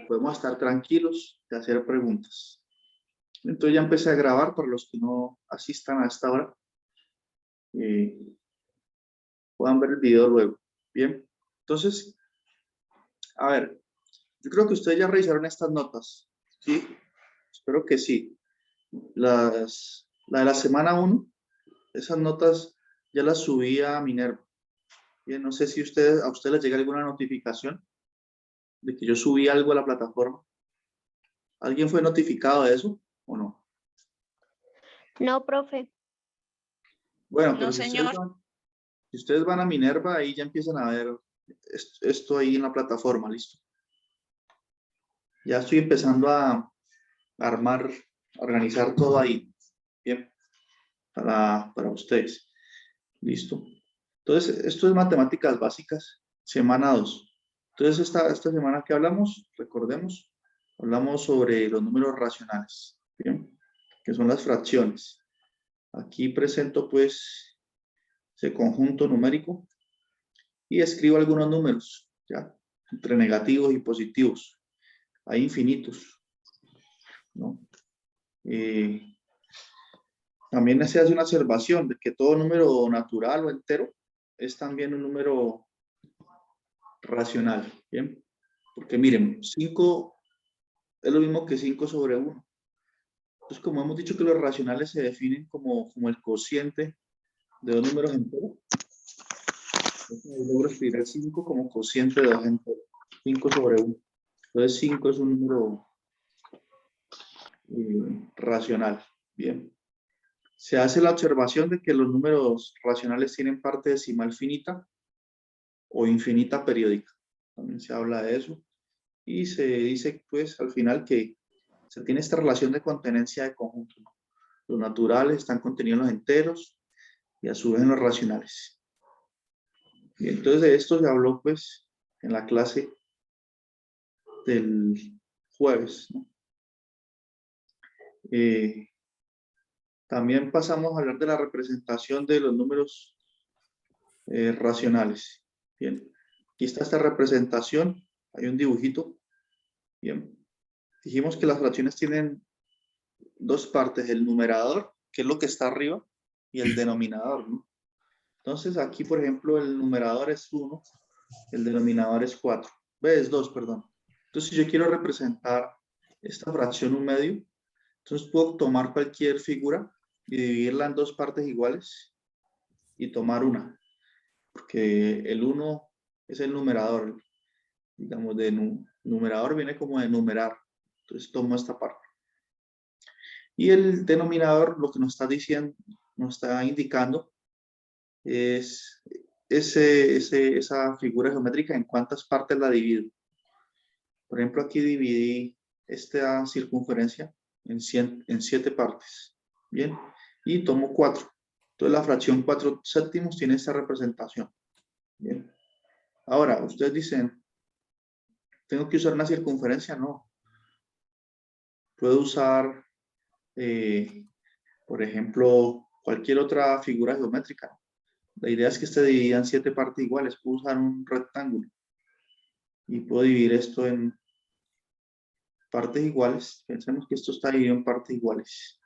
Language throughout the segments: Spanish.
Podemos estar tranquilos de hacer preguntas. Entonces ya empecé a grabar para los que no asistan a esta hora. Puedan ver el video luego. Bien, entonces, a ver, yo creo que ustedes ya revisaron estas notas, ¿sí? Espero que sí. La de la semana 1, esas notas ya las subí a Minerva. Bien, no sé si a ustedes les llega alguna notificación de que yo subí algo a la plataforma. ¿Alguien fue notificado de eso o no? No, profe. Bueno, pero No, señor. Si ustedes van a Minerva, ahí ya empiezan a ver esto ahí en la plataforma, listo. Ya estoy empezando a armar, a organizar todo ahí, bien, para ustedes. Listo. Entonces, esto es matemáticas básicas, semana 2. Entonces, esta semana que hablamos, recordemos, hablamos sobre los números racionales, bien, que son las fracciones. Aquí presento, pues, ese conjunto numérico y escribo algunos números, ¿ya? Entre negativos y positivos. Hay infinitos, ¿no? También se hace una observación de que todo número natural o entero es también un número racional, ¿bien? Porque miren, 5 es lo mismo que 5 sobre 1. Entonces, como hemos dicho que los racionales se definen como el cociente de dos números enteros, entonces logro escribir el 5 como cociente de dos enteros, 5 sobre 1. Entonces 5 es un número racional, ¿bien? Se hace la observación de que los números racionales tienen parte decimal finita o infinita periódica. También se habla de eso. Y se dice, pues, al final que se tiene esta relación de contenencia de conjuntos. Los naturales están contenidos en los enteros y a su vez en los racionales. Y entonces de esto se habló, pues, en la clase del jueves, ¿no? También pasamos a hablar de la representación de los números racionales. Bien, aquí está esta representación. Hay un dibujito. Bien, dijimos que las fracciones tienen dos partes, el numerador, que es lo que está arriba, y el denominador, ¿no? Entonces aquí, por ejemplo, el numerador es 1, el denominador es 4. Es 2, perdón. Entonces, si yo quiero representar esta fracción 1/2, entonces puedo tomar cualquier figura y dividirla en dos partes iguales y tomar una. Porque el 1 es el numerador. Digamos, de numerador viene como de numerar. Entonces tomo esta parte. Y el denominador lo que nos está diciendo, nos está indicando es esa figura geométrica en cuántas partes la divido. Por ejemplo, aquí dividí esta circunferencia en 7 partes. Bien, y tomo 4. Entonces la fracción 4/7 tiene esta representación. Bien. Ahora, ustedes dicen, ¿tengo que usar una circunferencia? No. Puedo usar, por ejemplo, cualquier otra figura geométrica. La idea es que esté dividida en 7 partes iguales. Puedo usar un rectángulo y puedo dividir esto en partes iguales. Pensemos que esto está dividido en partes iguales.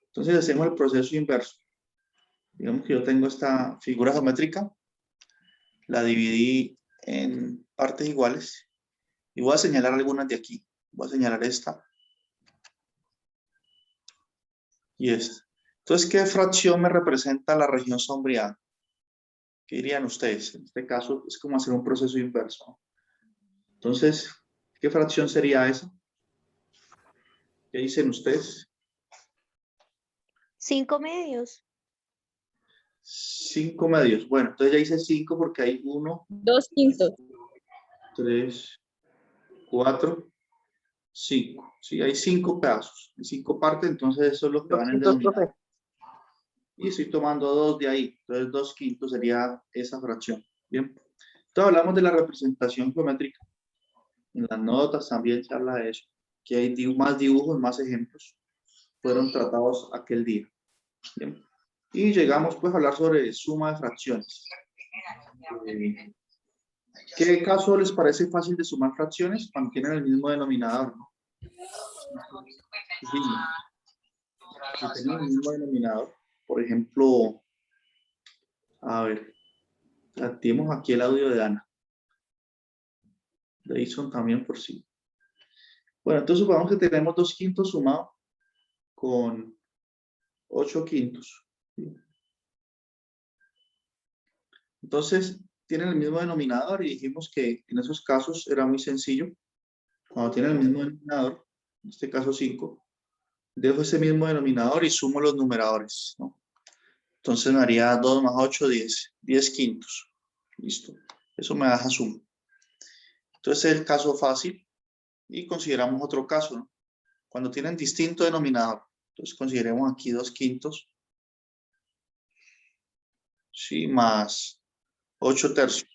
Entonces hacemos el proceso inverso. Digamos que yo tengo esta figura geométrica, la dividí en partes iguales y voy a señalar algunas de aquí. Voy a señalar esta y esta. Entonces, ¿qué fracción me representa la región sombreada? ¿Qué dirían ustedes? En este caso es como hacer un proceso inverso. Entonces, ¿qué fracción sería esa? ¿Qué dicen ustedes? 5/2. 5/2. Bueno, entonces ya hice 5 porque hay 1, 2/5. 3, 4, 5. Sí, hay 5 pedazos, hay 5 partes, entonces eso es lo que va en el denominador. Y estoy tomando 2 de ahí, entonces 2/5 sería esa fracción. Bien, entonces hablamos de la representación geométrica. En las notas también se habla de eso, que hay más dibujos, más ejemplos, fueron tratados aquel día. Bien. Y llegamos pues a hablar sobre suma de fracciones. ¿Qué caso les parece fácil de sumar fracciones cuando tienen el mismo denominador, ¿no? Sí, si tienen el mismo denominador, por ejemplo, a ver, activemos aquí el audio de Ana. De Edison también por sí. Bueno, entonces supongamos que tenemos 2 quintos sumado con 8 quintos. Entonces, tienen el mismo denominador y dijimos que en esos casos era muy sencillo. Cuando tienen el mismo denominador, en este caso 5, dejo ese mismo denominador y sumo los numeradores, ¿no? Entonces me haría 2 más 8, 10. 10 quintos. Listo. Eso me deja suma. Entonces es el caso fácil y consideramos otro caso, ¿no? Cuando tienen distinto denominador. Entonces consideremos aquí 2 quintos. Sí, más 8 tercios.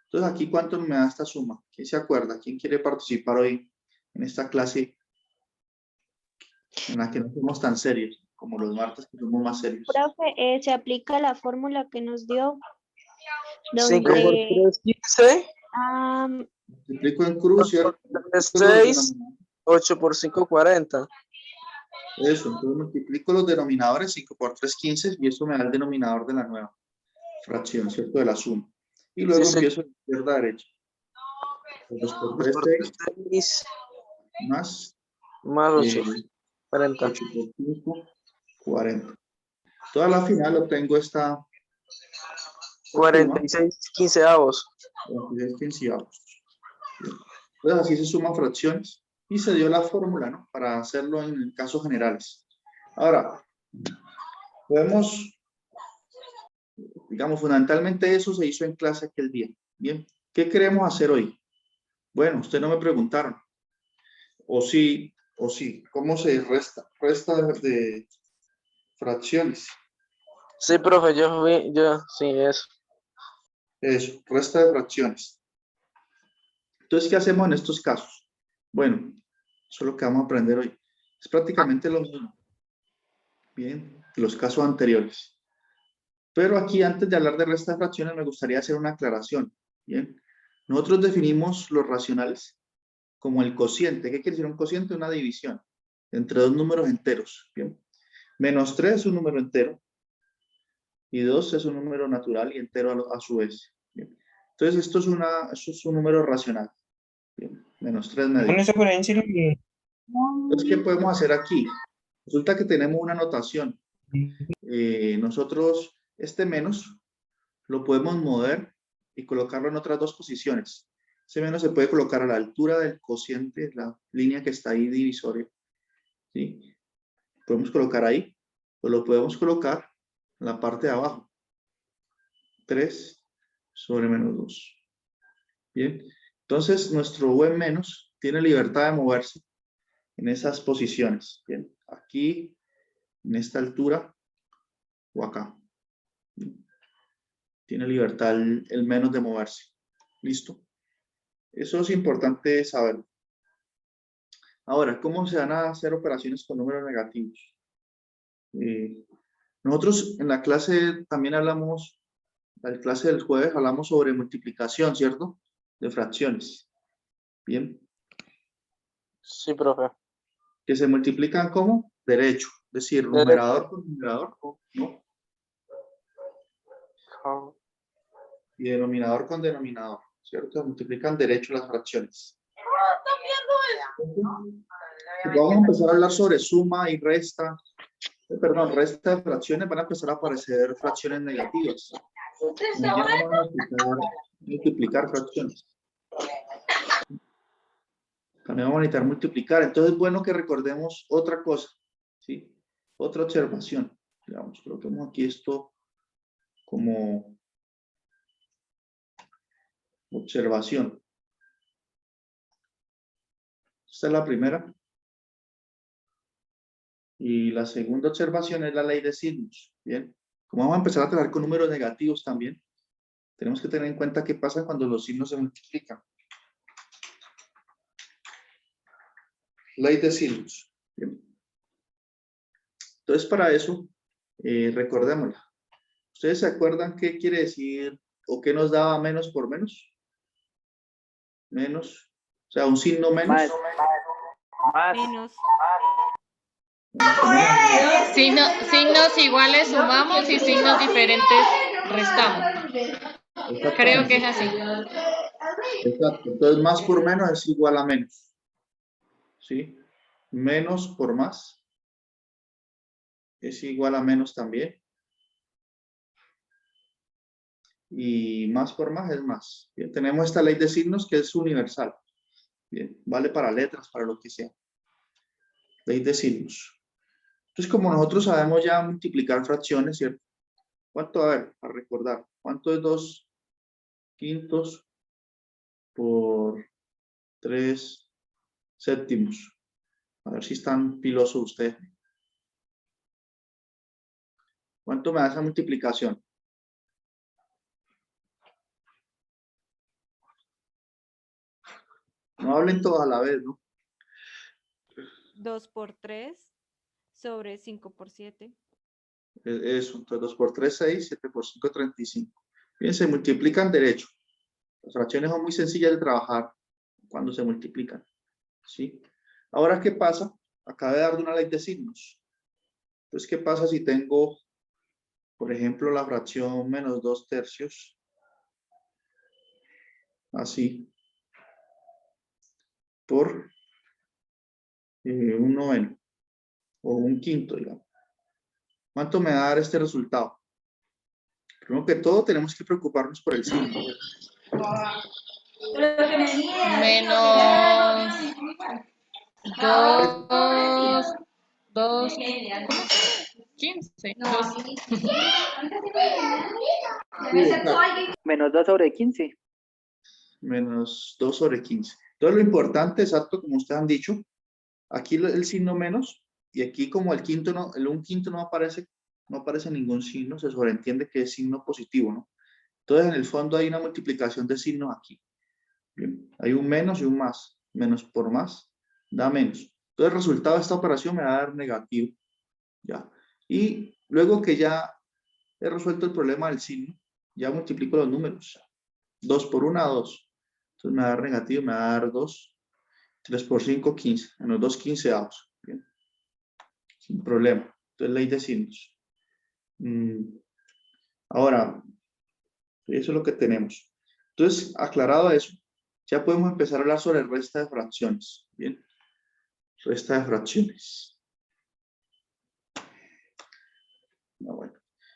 Entonces aquí, ¿cuánto me da esta suma? ¿Quién se acuerda? ¿Quién quiere participar hoy en esta clase en la que no somos tan serios como los martes que somos más serios? Profe, se aplica la fórmula que nos dio, 5 por donde 3, 15. Multiplico en cruz, 2 por ¿cierto? 3, 6. 8 por 5, 40. Eso, entonces multiplico los denominadores, 5 por 3, 15, y eso me da el denominador de la nueva fracción, ¿cierto? De la suma. Y luego Sí, empiezo de izquierda a derecha. 2 por 3, 6, más más 8, 40. 8 por 5, 40. Toda la final obtengo esta 46 quinceavos. 46 quinceavos. Entonces así se suman fracciones y se dio la fórmula, ¿no? Para hacerlo en casos generales. Ahora, podemos, digamos, fundamentalmente eso se hizo en clase aquel día. Bien, ¿qué queremos hacer hoy? Bueno, ustedes no me preguntaron. O sí, ¿cómo se resta? Resta de fracciones. Sí, profe, sí, eso. Eso, resta de fracciones. Entonces, ¿qué hacemos en estos casos? Bueno, eso es lo que vamos a aprender hoy. Es prácticamente lo mismo. Bien, que los casos anteriores. Pero aquí, antes de hablar de resta de fracciones, me gustaría hacer una aclaración. Bien, nosotros definimos los racionales como el cociente. ¿Qué quiere decir un cociente? Una división entre dos números enteros. Bien, menos 3 es un número entero y 2 es un número natural y entero a su vez. Bien. Entonces, esto es un número racional. Bien, menos 3 medios. Con eso pueden decir que Entonces, ¿qué podemos hacer aquí? Resulta que tenemos una notación. Nosotros, este menos, lo podemos mover y colocarlo en otras dos posiciones. Ese menos se puede colocar a la altura del cociente, la línea que está ahí divisoria. ¿Sí? Podemos colocar ahí, o lo podemos colocar en la parte de abajo. 3 sobre menos 2. Bien, entonces nuestro buen menos tiene libertad de moverse en esas posiciones. Bien, aquí, en esta altura, o acá. Tiene libertad el menos de moverse. ¿Listo? Eso es importante saberlo. Ahora, ¿cómo se van a hacer operaciones con números negativos? Nosotros en la clase también hablamos, la clase del jueves hablamos sobre multiplicación, ¿cierto? De fracciones. Bien. Sí, profe. Que se multiplican como derecho, es decir, numerador con numerador, ¿no? Y denominador con denominador, ¿cierto? Se multiplican derecho las fracciones. Vamos a empezar a hablar sobre suma y resta. Perdón, resta de fracciones, van a empezar a aparecer fracciones negativas. Mañana vamos a multiplicar fracciones. También vamos a necesitar multiplicar. Entonces es bueno que recordemos otra cosa, ¿sí? Otra observación. Digamos, coloquemos aquí esto como observación. Esta es la primera. Y la segunda observación es la ley de signos. Bien. Como vamos a empezar a trabajar con números negativos también, tenemos que tener en cuenta qué pasa cuando los signos se multiplican. Ley de signos. Bien. Entonces, para eso, recordémosla. ¿Ustedes se acuerdan qué quiere decir ¿O qué nos daba menos por menos? Menos. O sea, un signo menos. Más. Menos. Signos iguales sumamos y signos diferentes restamos. Creo que es así. Exacto. Entonces, más por menos es igual a menos. ¿Sí? Menos por más es igual a menos también. Y más por más es más. Bien, tenemos esta ley de signos que es universal. Bien, vale para letras, para lo que sea. Ley de signos. Entonces, como nosotros sabemos ya multiplicar fracciones, ¿cierto? ¿Cuánto? A ver, a recordar. ¿Cuánto es 2 quintos por 3 séptimos? A ver si están pilosos ustedes. ¿Cuánto me da esa multiplicación? No hablen todos a la vez, ¿no? 2 por 3 sobre 5 por 7. Eso, entonces 2 por 3, 6, 7 por 5, 35. Bien, se multiplican derecho. Las fracciones son muy sencillas de trabajar cuando se multiplican. ¿Sí? Ahora, ¿qué pasa? Acabé de dar una ley de signos. Entonces, ¿qué pasa si tengo, por ejemplo, la fracción menos 2 tercios? Así. Por un noveno. O un quinto, digamos. ¿Cuánto me va a dar este resultado? Primero que todo, tenemos que preocuparnos por el signo. Menos 2, 15. Menos 2 sobre 15. Menos 2 sobre 15. Entonces, lo importante, exacto, como ustedes han dicho, aquí el signo menos, y aquí como el quinto no, el un quinto no aparece ningún signo, se sobreentiende que es signo positivo, ¿no? Entonces, en el fondo hay una multiplicación de signos aquí. Bien, hay un menos y un más. Menos por más da menos. Entonces, el resultado de esta operación me va a dar negativo. ¿Ya? Y luego que ya he resuelto el problema del signo, ya multiplico los números. 2 por 1, 2. Entonces, me va a dar negativo, me va a dar 2. 3 por 5, 15. Menos 2 quinceavos. Bien. Sin problema. Entonces, ley de signos. Ahora, eso es lo que tenemos. Entonces, aclarado eso, ya podemos empezar a hablar sobre resta de fracciones. Bien. Resta de fracciones. Bueno.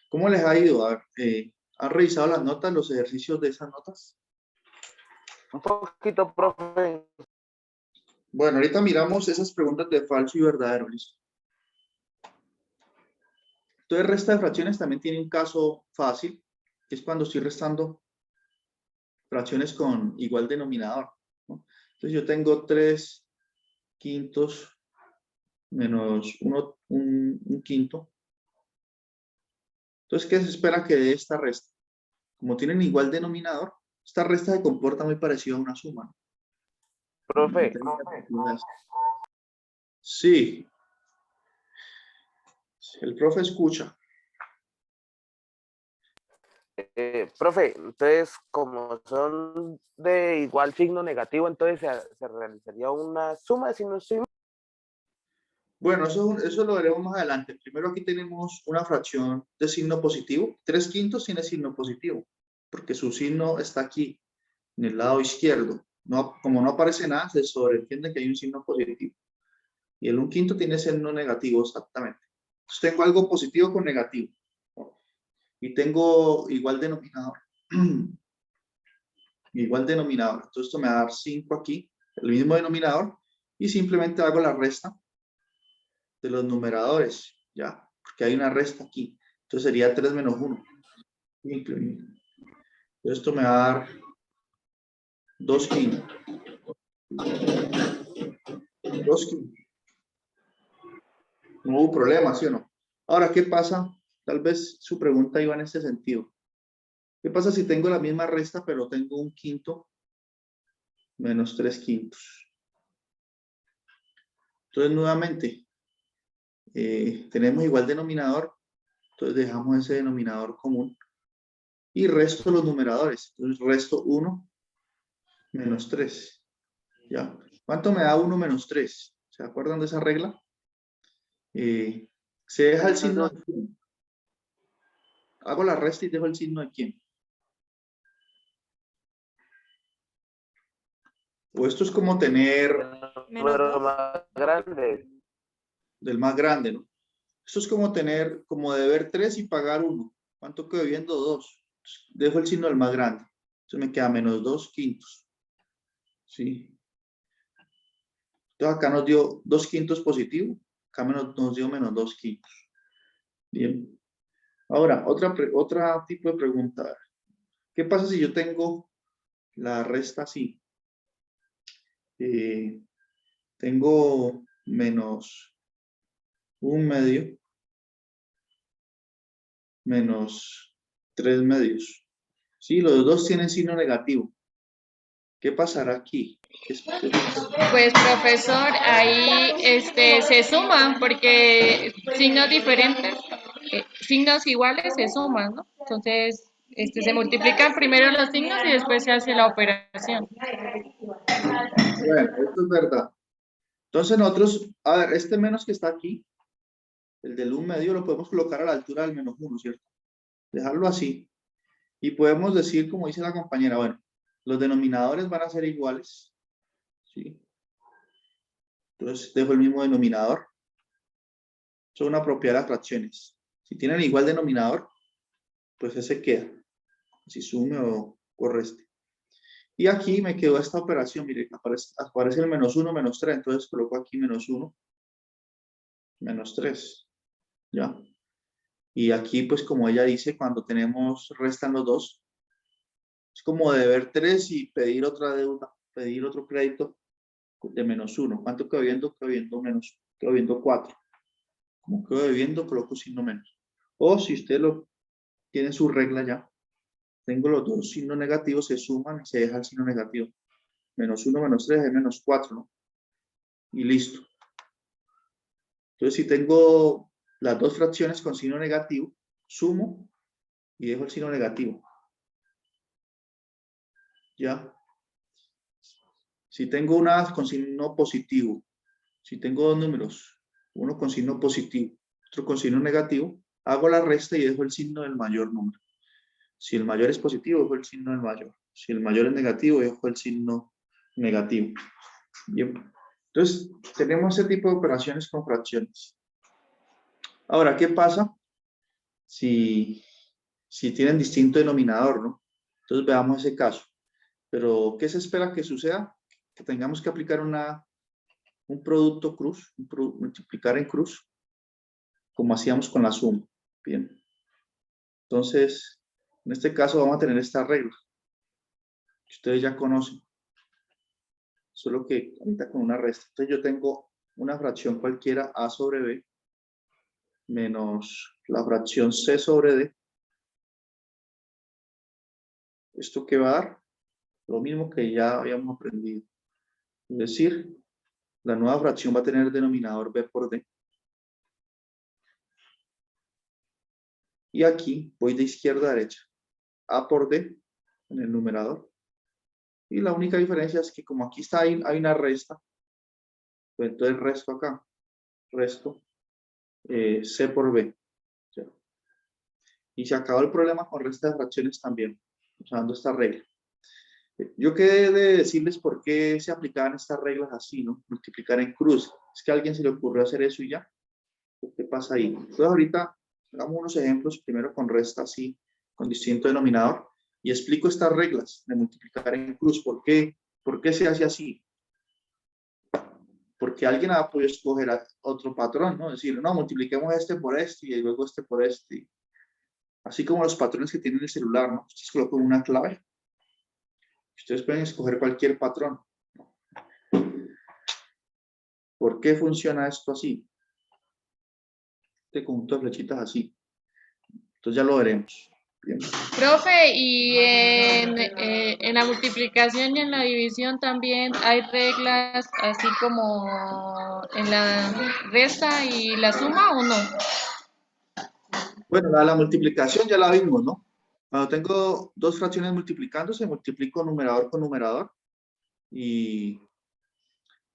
¿Cómo les ha ido? A ver, ¿han revisado las notas, los ejercicios de esas notas? Un poquito, profe. Bueno, ahorita miramos esas preguntas de falso y verdadero, ¿listo? Entonces, resta de fracciones también tiene un caso fácil, que es cuando estoy restando fracciones con igual denominador, ¿no? Entonces, yo tengo 3 quintos menos un quinto. Entonces, ¿qué se espera que dé esta resta? Como tienen igual denominador, esta resta se comporta muy parecido a una suma, ¿no? Profe, Sí. El profe escucha. profe, entonces como son de igual signo negativo, entonces se realizaría una suma de signos. Bueno, eso lo veremos más adelante. Primero aquí tenemos una fracción de signo positivo. 3 quintos tiene signo positivo, porque su signo está aquí, en el lado izquierdo. No, como no aparece nada, se sobreentiende que hay un signo positivo. Y el 1/5 tiene signo negativo, exactamente. Entonces tengo algo positivo con negativo. Y tengo igual denominador. Igual denominador. Entonces esto me va a dar 5 aquí, el mismo denominador, y simplemente hago la resta de los numeradores, ¿ya? Porque hay una resta aquí. Entonces sería 3 menos 1. Entonces esto me va a dar 2 quintos. 2 quintos. No hubo problema, ¿sí o no? Ahora, ¿qué pasa? Tal vez su pregunta iba en este sentido. ¿Qué pasa si tengo la misma resta, pero tengo 1/5 menos 3 quintos? Entonces, nuevamente, tenemos igual denominador, entonces dejamos ese denominador común y resto los numeradores. Entonces resto 1 menos 3. ¿Ya? ¿Cuánto me da 1 menos 3? ¿Se acuerdan de esa regla? Se deja el signo de quién. Hago la resta y dejo el signo de quién. O esto es como tener Menos Número 2. más grande. del más grande, ¿no? Esto es como tener, como deber 3 y pagar 1. ¿Cuánto quedo debiendo? 2. Dejo el signo del más grande. Entonces me queda menos 2 quintos. ¿Sí? Entonces acá nos dio 2 quintos positivo. Acá nos dio menos 2 quintos. Bien. Ahora, otra tipo de pregunta. ¿Qué pasa si yo tengo la resta así? Tengo menos 1/2 menos 3/2. Sí, los dos tienen signo negativo. ¿Qué pasará aquí? Pues profesor, ahí se suman porque signos diferentes, signos iguales se suman, ¿no? Entonces, se multiplican primero los signos y después se hace la operación. Bueno, esto es verdad. Entonces nosotros, a ver, este menos que está aquí, el del 1/2 lo podemos colocar a la altura del menos 1, ¿cierto? Dejarlo así. Y podemos decir, como dice la compañera, bueno, los denominadores van a ser iguales. ¿Sí? Entonces dejo el mismo denominador. Son una propiedad de las fracciones. Si tienen igual denominador, pues ese queda. Si sume o reste. Y aquí me quedó esta operación, mire, aparece el menos 1, menos 3, entonces coloco aquí menos 1, menos 3, ¿ya? Y aquí, pues como ella dice, cuando restan los dos, es como deber 3 y pedir otra deuda, pedir otro crédito de menos 1. ¿Cuánto quedo debiendo? Quedo debiendo 4. Como quedo debiendo, coloco signo menos. O si usted tiene su regla ya, tengo los dos signos negativos, se suman y se deja el signo negativo. Menos 1, menos 3 es menos 4, ¿no? Y listo. Entonces, si tengo las dos fracciones con signo negativo, sumo y dejo el signo negativo. ¿Ya? Si tengo una con signo positivo, si tengo dos números, uno con signo positivo, otro con signo negativo, hago la resta y dejo el signo del mayor número. Si el mayor es positivo, dejo el signo del mayor. Si el mayor es negativo, dejo el signo negativo. Bien. Entonces, tenemos ese tipo de operaciones con fracciones. Ahora, ¿qué pasa si tienen distinto denominador, ¿no? Entonces, veamos ese caso. Pero, ¿qué se espera que suceda? Que tengamos que aplicar un producto cruz, multiplicar en cruz, como hacíamos con la suma. Bien. Entonces, en este caso vamos a tener esta regla, que ustedes ya conocen. Solo que ahorita con una resta. Entonces yo tengo una fracción cualquiera a sobre b menos la fracción c sobre d. ¿Esto qué va a dar? Lo mismo que ya habíamos aprendido. Es decir, la nueva fracción va a tener denominador b por d. Y aquí voy de izquierda a derecha. A por d en el numerador. Y la única diferencia es que como aquí hay una resta, pues entonces resto acá. Resto c por b. ¿Sí? Y se acabó el problema con resta de fracciones también, usando esta regla. Yo quedé de decirles por qué se aplicaban estas reglas así, ¿no? Multiplicar en cruz. Es que a alguien se le ocurrió hacer eso y ya. ¿Qué pasa ahí? Entonces ahorita hagamos unos ejemplos, primero con resta así, con distinto denominador, y explico estas reglas de multiplicar en cruz. ¿Por qué se hace así? Porque alguien ha podido escoger otro patrón, ¿no? Decir, no, multipliquemos este por este y luego este por este. Así como los patrones que tienen el celular, ¿no? Ustedes colocan una clave. Ustedes pueden escoger cualquier patrón. ¿Por qué funciona esto así? Este conjunto de flechitas así. Entonces ya lo veremos. Bien. Profe, y en la multiplicación y en la división también hay reglas así como en la resta y la suma, ¿o no? Bueno, la multiplicación ya la vimos, ¿no? Cuando tengo dos fracciones multiplicándose, multiplico numerador con numerador y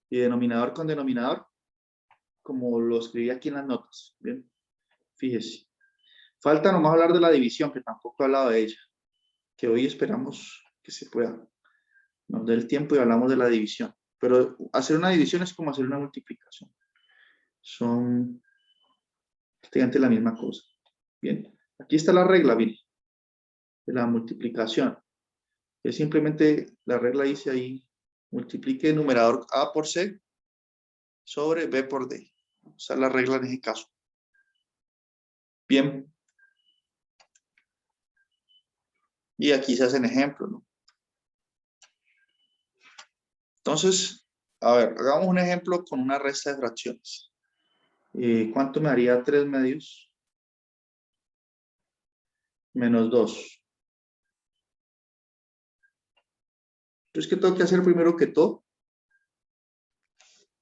denominador con denominador, como lo escribí aquí en las notas. Bien, fíjese. Falta nomás hablar de la división, que tampoco he hablado de ella, que hoy esperamos que se pueda. Nos dé el tiempo y hablamos de la división. Pero hacer una división es como hacer una multiplicación. Son prácticamente la misma cosa. Bien, aquí está la regla, mire, de la multiplicación. Es simplemente, la regla dice ahí, multiplique el numerador A por C sobre B por D. Esa es la regla en ese caso. Bien. Y aquí se hacen ejemplos, ¿no? Entonces, a ver, hagamos un ejemplo con una resta de fracciones. ¿Cuánto me daría 3 medios? Menos 2. Entonces, ¿qué tengo que hacer primero que todo?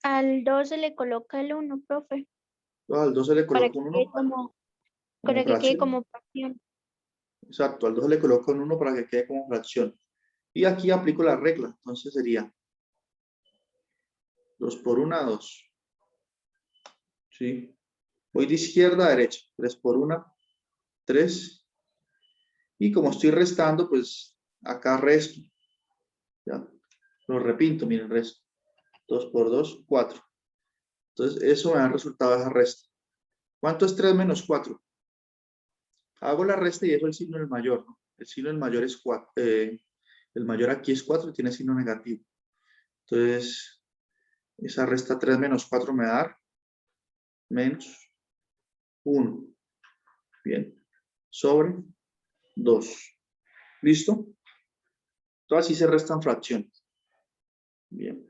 Al 2 se le coloca el 1, profe, Al 2 se le para coloca que un quede 1 como, como para que quede fracción. como fracción. Exacto, al 2 se le coloca un 1 para que quede como fracción. Y aquí aplico la regla. Entonces sería 2 por 1, 2. ¿Sí? Voy de izquierda a derecha. 3 por 1, 3. Y como estoy restando, pues acá resto. ¿Ya? Lo repito, miren, resto. 2 por 2, 4. Entonces, eso me da el resultado de esa resta. ¿Cuánto es 3 menos 4? Hago la resta y dejo el signo del mayor, ¿no? El signo del mayor es 4. El mayor aquí es 4 y tiene signo negativo. Entonces, esa resta 3 menos 4 me da menos 1. Bien. Sobre 2. ¿Listo? Entonces, así se restan fracciones. Bien.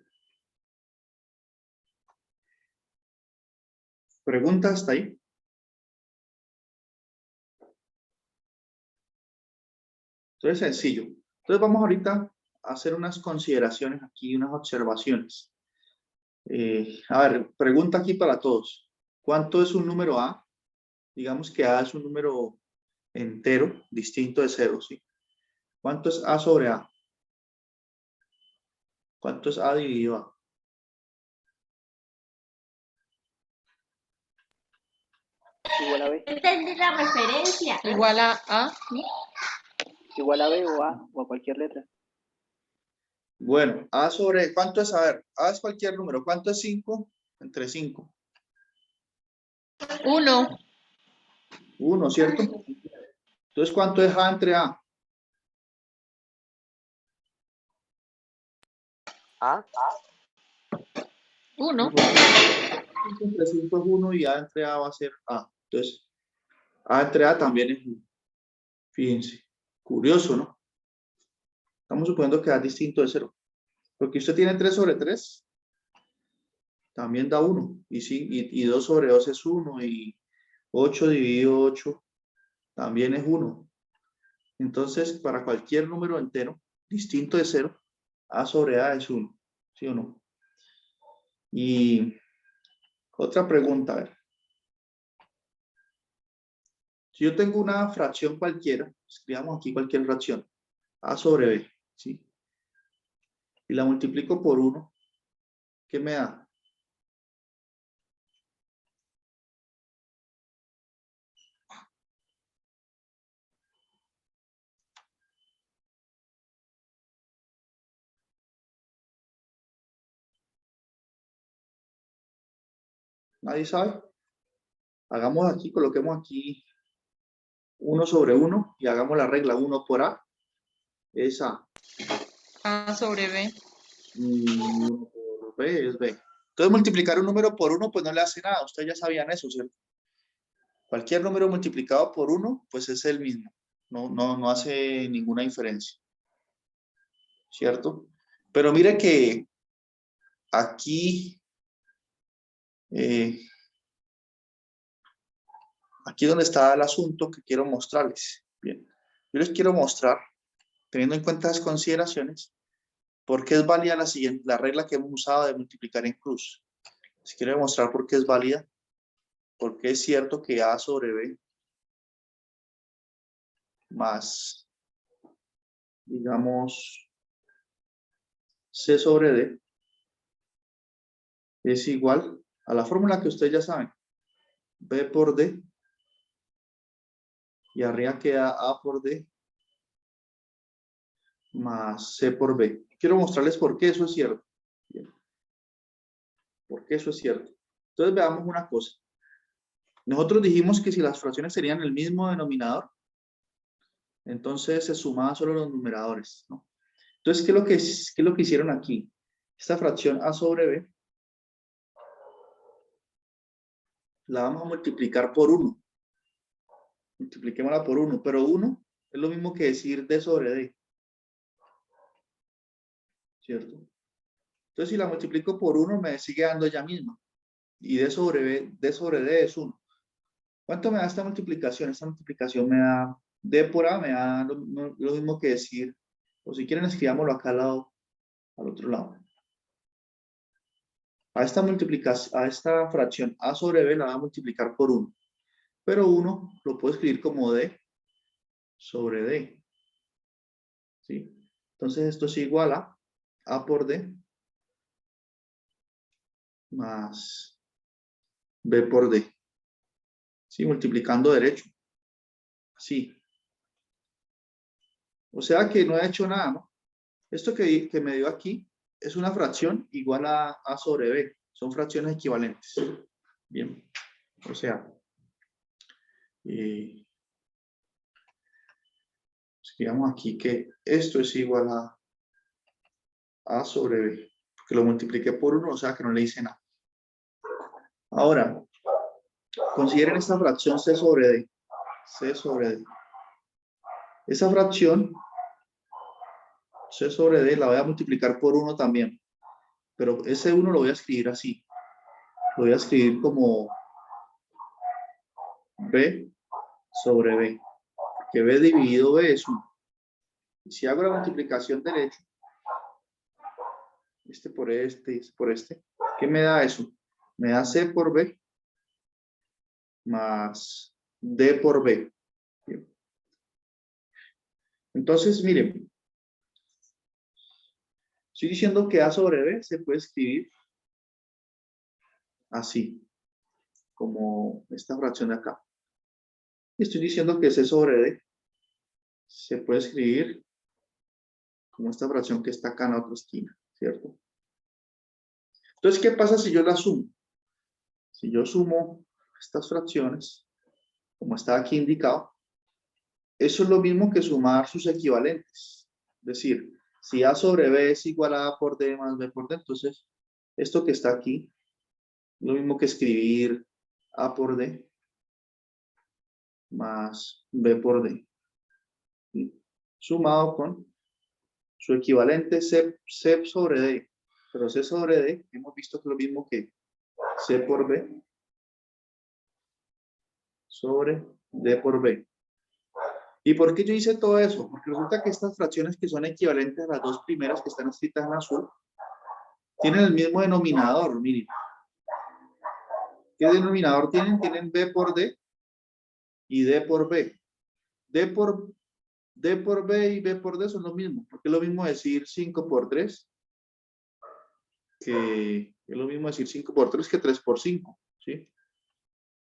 ¿Pregunta hasta ahí? Entonces, sencillo. Entonces, vamos ahorita a hacer unas consideraciones aquí, unas observaciones. A ver, pregunta aquí para todos. ¿Cuánto es un número A? Digamos que A es un número entero, distinto de 0, ¿sí? ¿Cuánto es A sobre A? ¿Cuánto es A dividido A? Igual a B. Esta es la referencia. Igual a A. Igual a B o a cualquier letra. Bueno, A sobre, ¿cuánto es? A ver, A es cualquier número. ¿Cuánto es 5? Entre 5. 1. 1, ¿cierto? Entonces, ¿cuánto es A entre A? ¿Ah? 1. 5 entre 5 es 1 y A entre A va a ser A. Entonces, A entre A también es 1. Fíjense, curioso, ¿no? Estamos suponiendo que A es distinto de 0. Porque usted tiene 3 sobre 3, también da 1. Y 2 sobre 2 es 1. Y 8 dividido 8 también es 1. Entonces, para cualquier número entero distinto de 0, A sobre A es 1. ¿Sí o no? Y otra pregunta, a ver. Si yo tengo una fracción cualquiera, escribamos aquí cualquier fracción, A sobre B, ¿sí? Y la multiplico por 1, ¿qué me da? ¿Nadie sabe? Hagamos aquí, coloquemos aquí 1 sobre 1 y hagamos la regla 1 por A es A. A sobre B. Y 1 por B es B. Entonces multiplicar un número por 1 pues no le hace nada. Ustedes ya sabían eso, ¿cierto? Cualquier número multiplicado por 1 pues es el mismo. No hace ninguna diferencia. ¿Cierto? Pero mire que aquí, aquí donde está el asunto que quiero mostrarles. Bien, yo les quiero mostrar, teniendo en cuenta las consideraciones, por qué es válida la regla que hemos usado de multiplicar en cruz. Les quiero demostrar por qué es válida, porque es cierto que A sobre B más, digamos, C sobre D es igual a la fórmula que ustedes ya saben. B por D. Y arriba queda A por D más C por B. Quiero mostrarles por qué eso es cierto. Bien. ¿Por qué eso es cierto? Entonces veamos una cosa. Nosotros dijimos que si las fracciones serían el mismo denominador, entonces se sumaban solo los numeradores, ¿no? Entonces, ¿qué es lo que hicieron aquí? Esta fracción A sobre B la vamos a multiplicar por 1. Multipliquémosla por 1, pero 1 es lo mismo que decir D sobre D. ¿Cierto? Entonces, si la multiplico por 1, me sigue dando ella misma. Y D sobre D es 1. ¿Cuánto me da esta multiplicación? Esta multiplicación me da D por A, me da lo mismo que decir, o si quieren escribámoslo acá al lado, al otro lado. A esta fracción A sobre B la voy a multiplicar por 1. Pero 1 lo puedo escribir como D sobre D. ¿Sí? Entonces esto es igual a A por D más B por D. ¿Sí? Multiplicando derecho. Así. O sea que no he hecho nada, ¿no? Esto que me dio aquí es una fracción igual a A sobre B. Son fracciones equivalentes. Bien. O sea, escribamos aquí que esto es igual a A sobre B. Porque lo multipliqué por 1, o sea que no le hice nada. Ahora, consideren esta fracción C sobre D. C sobre D. Esa fracción C sobre D la voy a multiplicar por 1 también. Pero ese 1 lo voy a escribir así. Lo voy a escribir como B sobre B. Porque B dividido B es 1. Y si hago la multiplicación derecha, este por este, ¿qué me da eso? Me da C por B más D por B. Bien. Entonces, miren, estoy diciendo que A sobre B se puede escribir así, como esta fracción de acá. Y estoy diciendo que C sobre D se puede escribir como esta fracción que está acá en la otra esquina, ¿cierto? Entonces, ¿qué pasa si yo la sumo? Si yo sumo estas fracciones, como está aquí indicado, eso es lo mismo que sumar sus equivalentes. Es decir, si A sobre B es igual a A por D más B por D, entonces esto que está aquí, lo mismo que escribir A por D más B por D. ¿Sí? Sumado con su equivalente C sobre D. Pero C sobre D, hemos visto que es lo mismo que C por B sobre D por B. ¿Y por qué yo hice todo eso? Porque resulta que estas fracciones que son equivalentes a las dos primeras que están escritas en azul, tienen el mismo denominador, miren. ¿Qué denominador tienen? Tienen B por D y D por B. D por B y B por D son lo mismo, porque es lo mismo decir 5 por 3 que es lo mismo decir 5 por 3 que 3 por 5, ¿sí?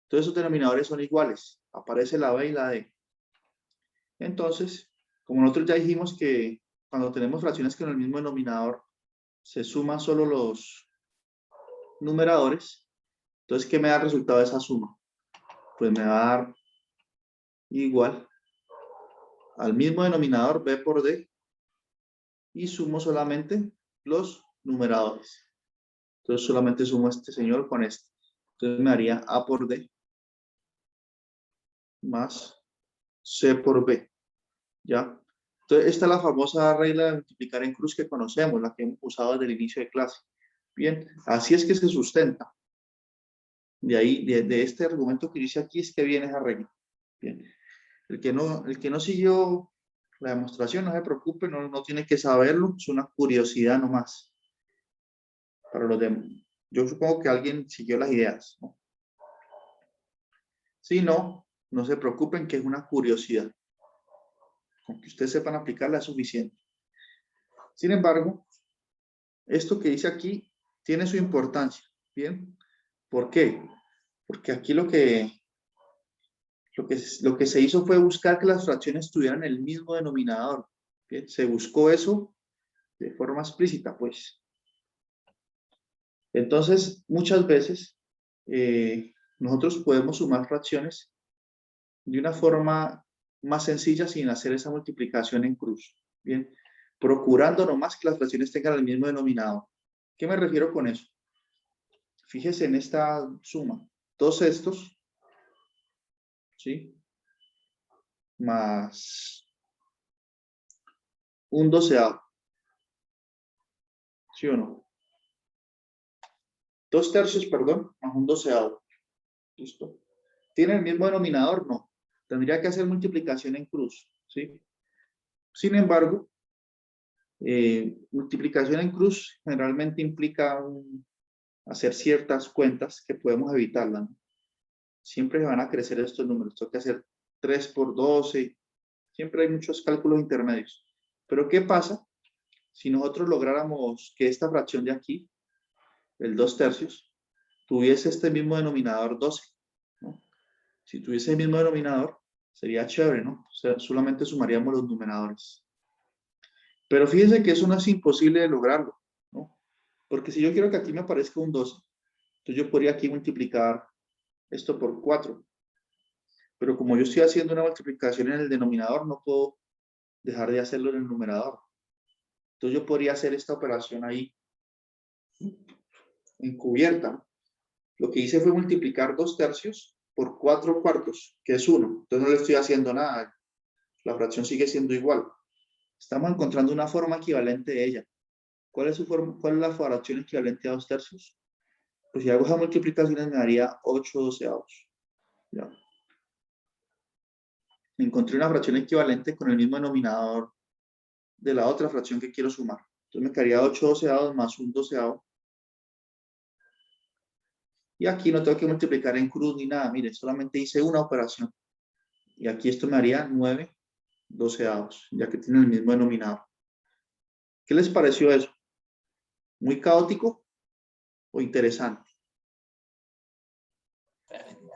Entonces esos denominadores son iguales, aparece la B y la D. Entonces, como nosotros ya dijimos que cuando tenemos fracciones con el mismo denominador, se suman solo los numeradores, entonces, ¿qué me da el resultado de esa suma? Pues me va a dar igual al mismo denominador B por D y sumo solamente los numeradores. Entonces solamente sumo este señor con este. Entonces me daría A por D más C por B. ¿Ya? Entonces esta es la famosa regla de multiplicar en cruz que conocemos, la que hemos usado desde el inicio de clase. Bien, así es que se sustenta. De ahí, de este argumento que dice aquí es que viene esa regla. Bien. El que no siguió la demostración, no se preocupe, no tiene que saberlo, es una curiosidad nomás. Para los demás. Yo supongo que alguien siguió las ideas, ¿no? Si no, no se preocupen que es una curiosidad. Con que ustedes sepan aplicarla es suficiente. Sin embargo, esto que dice aquí tiene su importancia. ¿Bien? ¿Por qué? Porque aquí lo que se hizo fue buscar que las fracciones tuvieran el mismo denominador. ¿Bien? Se buscó eso de forma explícita, pues. Entonces, muchas veces nosotros podemos sumar fracciones de una forma más sencilla sin hacer esa multiplicación en cruz. Bien, procurando nomás que las fracciones tengan el mismo denominador. ¿Qué me refiero con eso? Fíjese en esta suma. 2/6, ¿sí? Más 1/12. ¿Sí o no? 2/3, perdón, más 1/12. ¿Listo? ¿Tiene el mismo denominador? No. Tendría que hacer multiplicación en cruz, ¿sí? Sin embargo, multiplicación en cruz generalmente implica hacer ciertas cuentas que podemos evitarlas, ¿no? Siempre van a crecer estos números. Tengo que hacer 3 por 12. Siempre hay muchos cálculos intermedios. Pero ¿qué pasa si nosotros lográramos que esta fracción de aquí, el 2/3, tuviese este mismo denominador 12, ¿no? Si tuviese el mismo denominador, sería chévere, ¿no? O sea, solamente sumaríamos los numeradores. Pero fíjense que eso no es imposible de lograrlo, ¿no? Porque si yo quiero que aquí me aparezca un 12, entonces yo podría aquí multiplicar esto por 4. Pero como yo estoy haciendo una multiplicación en el denominador, no puedo dejar de hacerlo en el numerador. Entonces yo podría hacer esta operación ahí encubierta. Lo que hice fue multiplicar 2/3 por 4/4, que es 1. Entonces no le estoy haciendo nada. La fracción sigue siendo igual. Estamos encontrando una forma equivalente de ella. ¿Cuál es la fracción equivalente a 2/3? Pues si hago esas multiplicaciones me daría 8/12. ¿Ya? Encontré una fracción equivalente con el mismo denominador de la otra fracción que quiero sumar. Entonces me quedaría 8/12 más 1/12. Y aquí no tengo que multiplicar en cruz ni nada. Miren, solamente hice una operación. Y aquí esto me haría 9/12, ya que tiene el mismo denominador. ¿Qué les pareció eso? ¿Muy caótico o interesante?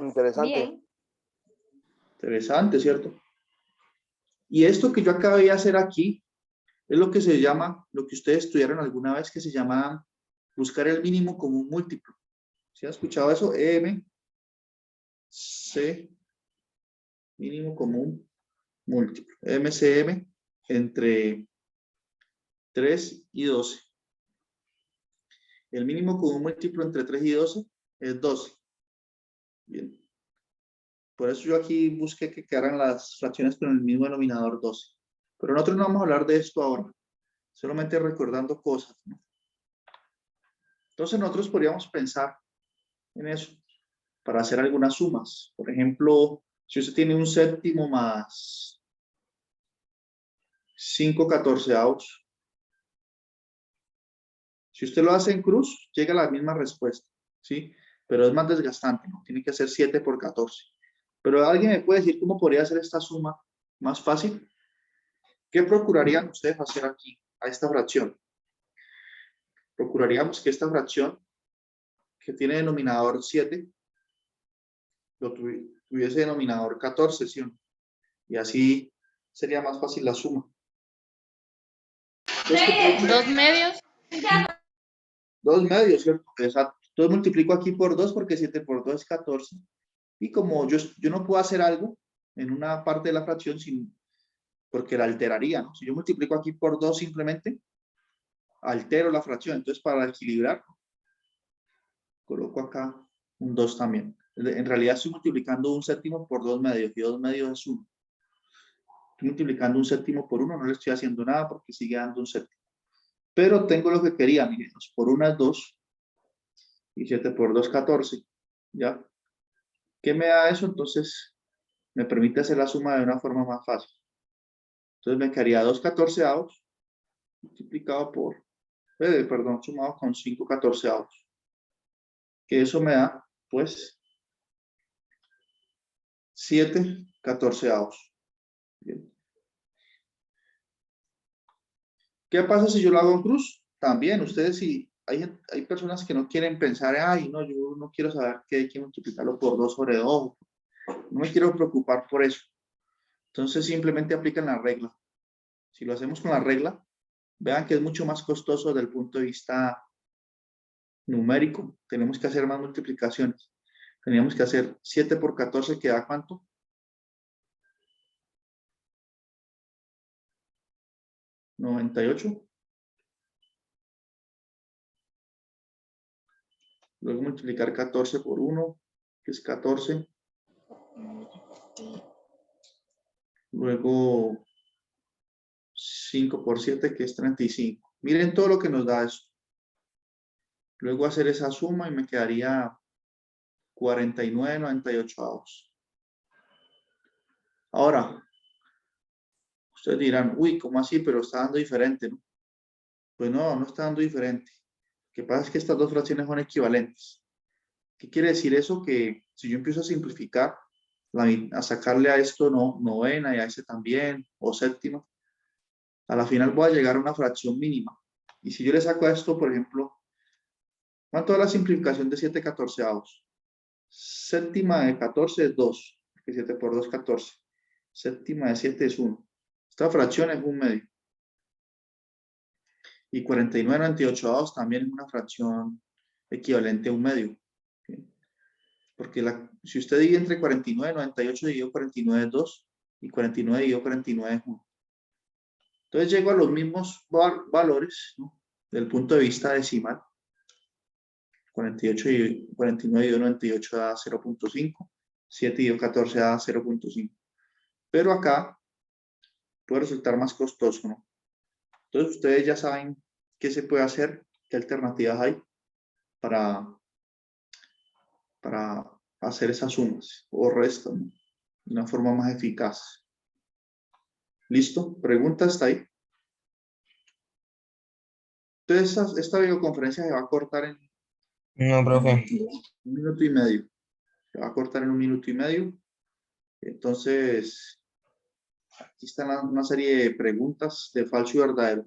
Interesante. Bien. Interesante, ¿cierto? Y esto que yo acabé de hacer aquí es lo que se llama, lo que ustedes estudiaron alguna vez, que se llama buscar el mínimo común múltiplo. ¿Sí han escuchado eso? MC, mínimo común múltiplo. MCM entre 3 y 12. El mínimo común múltiplo entre 3 y 12 es 12. Bien. Por eso yo aquí busqué que quedaran las fracciones con el mismo denominador 12. Pero nosotros no vamos a hablar de esto ahora. Solamente recordando cosas, ¿no? Entonces nosotros podríamos pensar en eso para hacer algunas sumas. Por ejemplo, si usted tiene 1/7 más 5/14, si usted lo hace en cruz, llega a la misma respuesta, ¿sí? Pero es más desgastante, ¿no? Tiene que hacer 7 por 14. Pero alguien me puede decir cómo podría hacer esta suma más fácil. ¿Qué procurarían ustedes hacer aquí a esta fracción? Procuraríamos que esta fracción, que tiene denominador 7, lo tuviese denominador 14, ¿sí? Y así sería más fácil la suma. Entonces, 2 medios. 2 medios, ¿cierto? Exacto. Entonces multiplico aquí por 2 porque 7 por 2 es 14. Y como yo no puedo hacer algo en una parte de la fracción porque la alteraría, ¿no? Si yo multiplico aquí por 2 simplemente, altero la fracción. Entonces para equilibrar, coloco acá un 2 también. En realidad estoy multiplicando 1/7 por 2 medios y 2 medios es 1. Estoy multiplicando 1/7 por 1, no le estoy haciendo nada porque sigue dando 1/7. Pero tengo lo que quería, miren, 2 por 1 es 2 y 7 por 2 14, ¿ya? ¿Qué me da eso? Entonces me permite hacer la suma de una forma más fácil. Entonces me quedaría 2/14 multiplicado por, sumado con 5/14. Que eso me da, pues, 7/14. Bien. ¿Qué pasa si yo lo hago en cruz? También, ustedes si hay personas que no quieren pensar, ay, no, yo no quiero saber que hay que multiplicarlo por 2 sobre 2. No me quiero preocupar por eso. Entonces simplemente aplican la regla. Si lo hacemos con la regla, vean que es mucho más costoso desde el punto de vista numérico. Tenemos que hacer más multiplicaciones. Teníamos que hacer 7 por 14, que da ¿cuánto? 98. Luego multiplicar 14 por 1, que es 14. Luego 5 por 7, que es 35. Miren todo lo que nos da eso. Luego hacer esa suma y me quedaría 49,98. Ahora, ustedes dirán, uy, ¿cómo así? Pero está dando diferente, ¿no? Pues no, no está dando diferente. Lo que pasa es que estas dos fracciones son equivalentes. ¿Qué quiere decir eso? Que si yo empiezo a simplificar, a sacarle a esto novena y a ese también, o séptima, a la final voy a llegar a una fracción mínima. Y si yo le saco a esto, por ejemplo, ¿cuánto es la simplificación de 7 catorceavos? Séptima de 14 es 2, porque 7 por 2 es 14. Séptima de 7 es 1. Esta fracción es un medio. Y 49,98 también es una fracción equivalente a un medio. ¿Sí? Porque si usted divide entre 49,98 dividido 49 es 2, y 49 dividido 49 es 1. Entonces llego a los mismos valores, ¿no? Desde el punto de vista decimal. 48 y 49 dividido 98 da 0.5. 7 dividido 14 da 0.5. Pero acá puede resultar más costoso, ¿no? Entonces ustedes ya saben qué se puede hacer, qué alternativas hay para hacer esas sumas o restas, ¿no? De una forma más eficaz. ¿Listo? ¿Pregunta hasta ahí? Entonces esta videoconferencia se va a cortar en No, profe. 1 minuto y medio. Se va a cortar en 1 minuto y medio. Entonces, aquí están una serie de preguntas de falso y verdadero.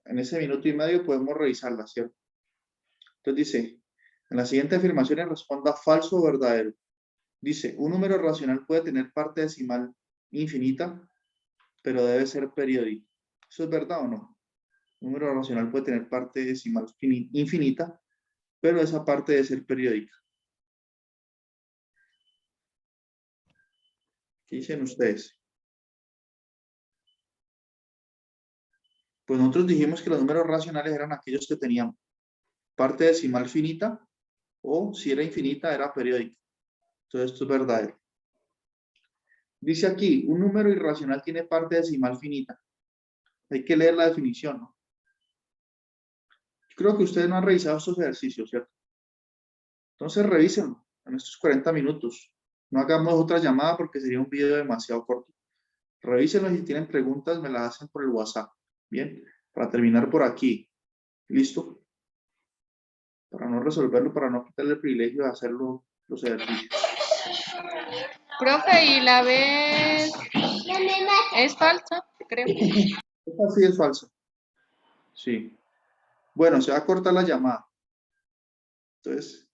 En ese minuto y medio podemos revisarlas, ¿cierto? Entonces dice, en la siguiente afirmación responda falso o verdadero. Dice, un número racional puede tener parte decimal infinita, pero debe ser periódico. ¿Eso es verdad o no? Un número racional puede tener parte decimal infinita, pero esa parte debe ser periódica. ¿Qué dicen ustedes? Pues nosotros dijimos que los números racionales eran aquellos que tenían parte decimal finita, o si era infinita era periódica. Entonces esto es verdadero. Dice aquí, un número irracional tiene parte decimal finita. Hay que leer la definición, ¿no? Yo creo que ustedes no han revisado estos ejercicios, ¿cierto? Entonces revísenlo en estos 40 minutos. No hagamos otra llamada porque sería un video demasiado corto. Revísenlo y si tienen preguntas me las hacen por el WhatsApp. Bien, para terminar por aquí. ¿Listo? Para no resolverlo, para no quitarle el privilegio de hacerlo los ejercicios. Profe, ¿y la B es falsa? Creo. Esta sí es falsa. Sí. Bueno, se va a cortar la llamada. Entonces,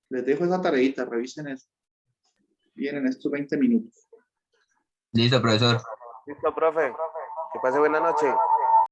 les dejo esa tareita, revisen eso. Bien, en estos 20 minutos. Listo, profesor. Listo, profe. Que pase buena noche.